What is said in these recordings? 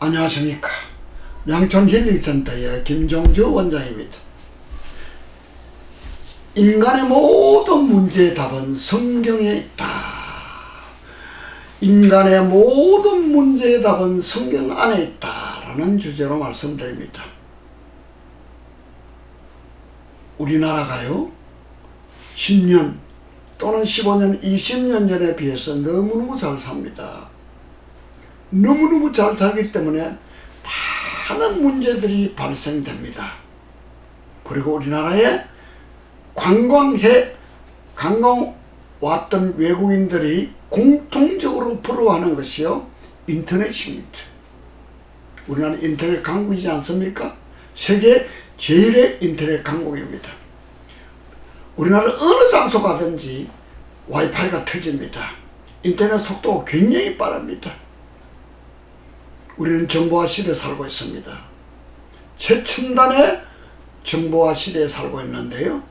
안녕하십니까. 양천힐링센터의 김종주 원장입니다. 인간의 모든 문제의 답은 성경에 있다. 인간의 모든 문제의 답은 성경 안에 있다 라는 주제로 말씀드립니다. 우리나라가요 10년 또는 15년 20년 전에 비해서 너무너무 잘 삽니다. 너무너무 잘 살기 때문에 많은 문제들이 발생됩니다. 그리고 우리나라에 관광 왔던 외국인들이 공통적으로 부러워하는 것이요 인터넷입니다. 우리나라 인터넷 강국이지 않습니까? 세계 제일의 인터넷 강국입니다. 우리나라 어느 장소 가든지 와이파이가 터집니다. 인터넷 속도가 굉장히 빠릅니다. 우리는 정보화 시대에 살고 있습니다. 최첨단의 정보화 시대에 살고 있는데요.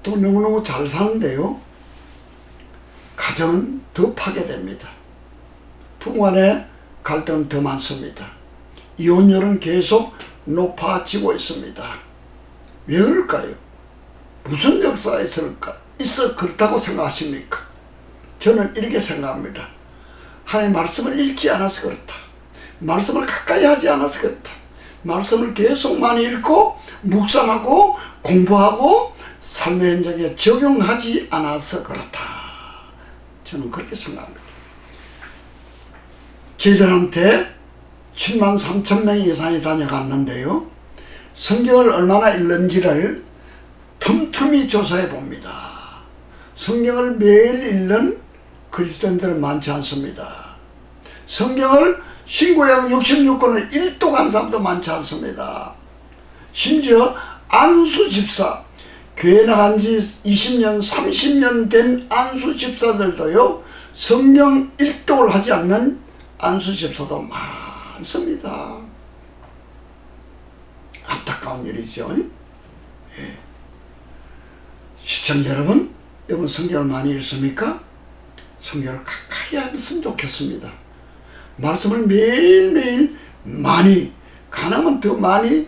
또 너무너무 잘 사는데요. 가정은 더 파괴됩니다. 부부 간의 갈등은 더 많습니다. 이혼율은 계속 높아지고 있습니다. 왜 그럴까요? 무슨 역사가 있어 그렇다고 생각하십니까? 저는 이렇게 생각합니다. 하나님의 말씀을 읽지 않아서 그렇다. 말씀을 가까이 하지 않아서 그렇다. 말씀을 계속 많이 읽고 묵상하고 공부하고 삶의 현장에 적용하지 않아서 그렇다. 저는 그렇게 생각합니다. 저희들한테 73,000명 이상이 다녀갔는데요. 성경을 얼마나 읽는지를 틈틈이 조사해 봅니다. 성경을 매일 읽는 그리스도인들은 많지 않습니다. 성경을 신구약 66권을 1도 간 사람도 많지 않습니다. 심지어 안수 집사, 교회 나간 지 20년, 30년 된 안수 집사들도요, 성경 1독을 하지 않는 안수 집사도 많습니다. 안타까운 일이죠. 예. 시청자 여러분 성경을 많이 읽습니까? 성경을 가까이 했으면 좋겠습니다. 말씀을 매일매일 많이, 가능하면 더 많이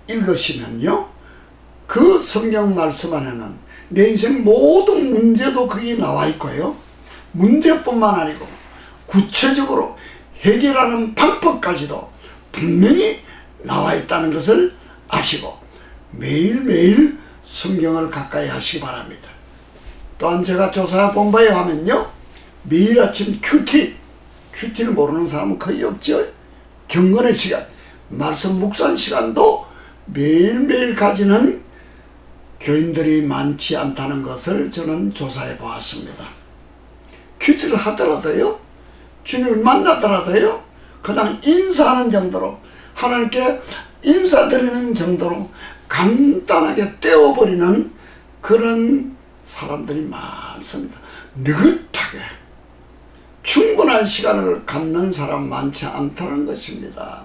읽으시면요, 그 성경 말씀 안에는 내 인생 모든 문제도 거기 나와 있고요, 문제뿐만 아니고 구체적으로 해결하는 방법까지도 분명히 나와 있다는 것을 아시고 매일매일 성경을 가까이 하시기 바랍니다. 또한 제가 조사해 본 바에 하면요, 매일 아침 큐티를 모르는 사람은 거의 없죠. 경건의 시간, 말씀 묵상 시간도 매일매일 가지는 교인들이 많지 않다는 것을 저는 조사해 보았습니다. 큐티를 하더라도요, 주님을 만나더라도요, 그냥 인사하는 정도로, 하나님께 인사드리는 정도로 간단하게 떼어버리는 그런 사람들이 많습니다. 느긋하게 충분한 시간을 갖는 사람 많지 않다는 것입니다.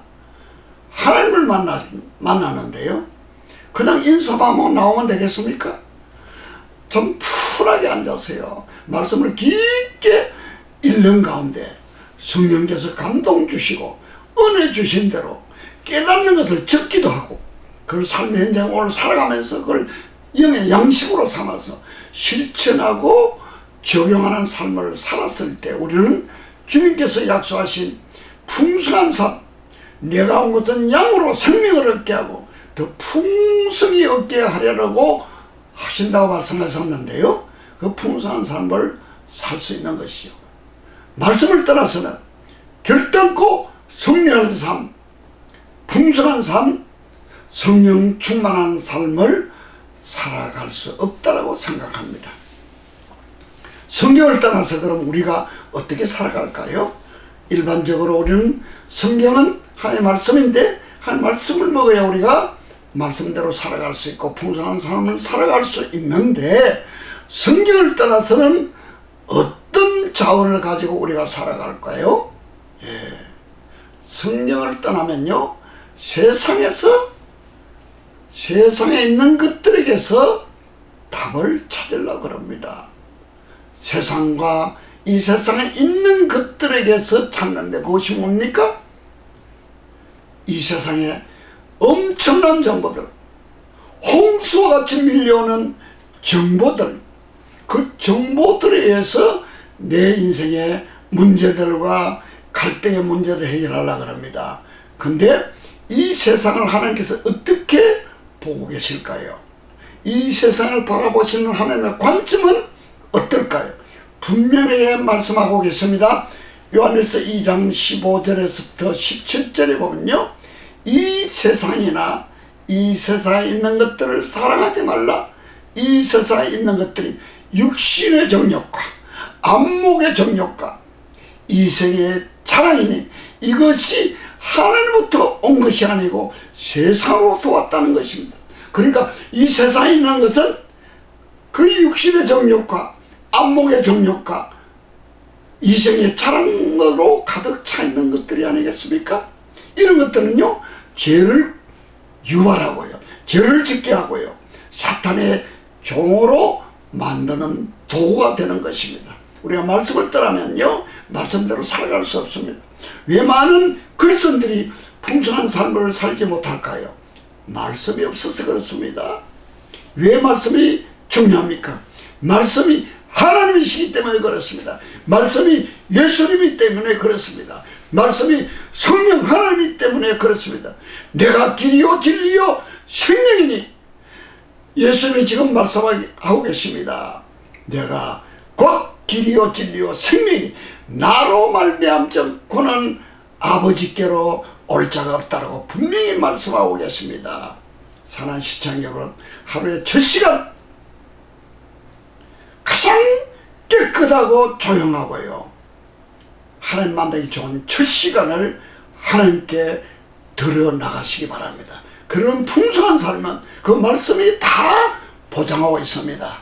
하나님을 만나는데요, 그냥 인사만 하고 나오면 되겠습니까? 좀 편하게 앉아서요, 말씀을 깊게 읽는 가운데 성령께서 감동 주시고 은혜 주신 대로 깨닫는 것을 적기도 하고, 그걸 삶의 현장을 오늘 살아가면서 그걸 영의 양식으로 삼아서 실천하고 적용하는 삶을 살았을 때 우리는 주님께서 약속하신 풍성한 삶, 내가 온 것은 양으로 생명을 얻게 하고 더 풍성히 얻게 하려고 하신다고 말씀하셨는데요, 그 풍성한 삶을 살 수 있는 것이요, 말씀을 떠나서는 결단코 성령의 삶, 풍성한 삶, 성령 충만한 삶을 살아갈 수 없다라고 생각합니다. 성경을 떠나서 그럼 우리가 어떻게 살아갈까요? 일반적으로 우리는 성경은 하나님의 말씀인데 하나님의 말씀을 먹어야 우리가 말씀대로 살아갈 수 있고 풍성한 삶을 살아갈 수 있는데, 성경을 떠나서는 어떤 자원을 가지고 우리가 살아갈까요? 예. 성경을 떠나면요, 세상에 있는 것들에게서 답을 찾으려고 합니다. 세상과 이 세상에 있는 것들에게서 찾는데 그것이 뭡니까? 이 세상에 엄청난 정보들, 홍수와 같이 밀려오는 정보들, 그 정보들에 의해서 내 인생의 문제들과 갈등의 문제를 해결하려고 합니다. 근데 이 세상을 하나님께서 어떻게 보고 계실까요? 이 세상을 바라보시는 하나님의 관점은 어떨까요? 분명히 말씀하고 계십니다. 요한일서 2장 15절에서부터 17절에 보면요, 이 세상이나 이 세상에 있는 것들을 사랑하지 말라. 이 세상에 있는 것들이 육신의 정욕과 안목의 정욕과 이생의 자랑이니 이것이 하나님부터 온 것이 아니고 세상으로부터 왔다는 것입니다. 그러니까 이 세상에 있는 것은 그 육신의 정욕과 안목의 정욕과 이생의 자랑으로 가득 차 있는 것들이 아니겠습니까? 이런 것들은요, 죄를 유발하고요, 죄를 짓게 하고요, 사탄의 종으로 만드는 도구가 되는 것입니다. 우리가 말씀을 떠나면요, 말씀대로 살아갈 수 없습니다. 왜 많은 그리스도인들이 풍성한 삶을 살지 못할까요? 말씀이 없어서 그렇습니다. 왜 말씀이 중요합니까? 말씀이 하나님이시기 때문에 그렇습니다. 말씀이 예수님이기 때문에 그렇습니다. 말씀이 성령 하나님이기 때문에 그렇습니다. 내가 길이요 진리요 생명이니 예수님이 지금 말씀하고 계십니다. 내가 곧 길이요 진리요 생명이니 나로 말미암고는 아버지께로 올 자가 없다라고 분명히 말씀하고 계십니다. 사랑하는 시청자 여러분, 하루에 첫 시간 가장 깨끗하고 조용하고요, 하나님 만나기 좋은 첫 시간을 하나님께 들어나가시기 바랍니다. 그런 풍성한 삶은 그 말씀이 다 보장하고 있습니다.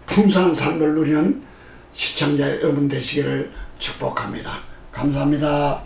풍성한 삶을 누리는 시청자 여러분 되시기를 축복합니다. 감사합니다.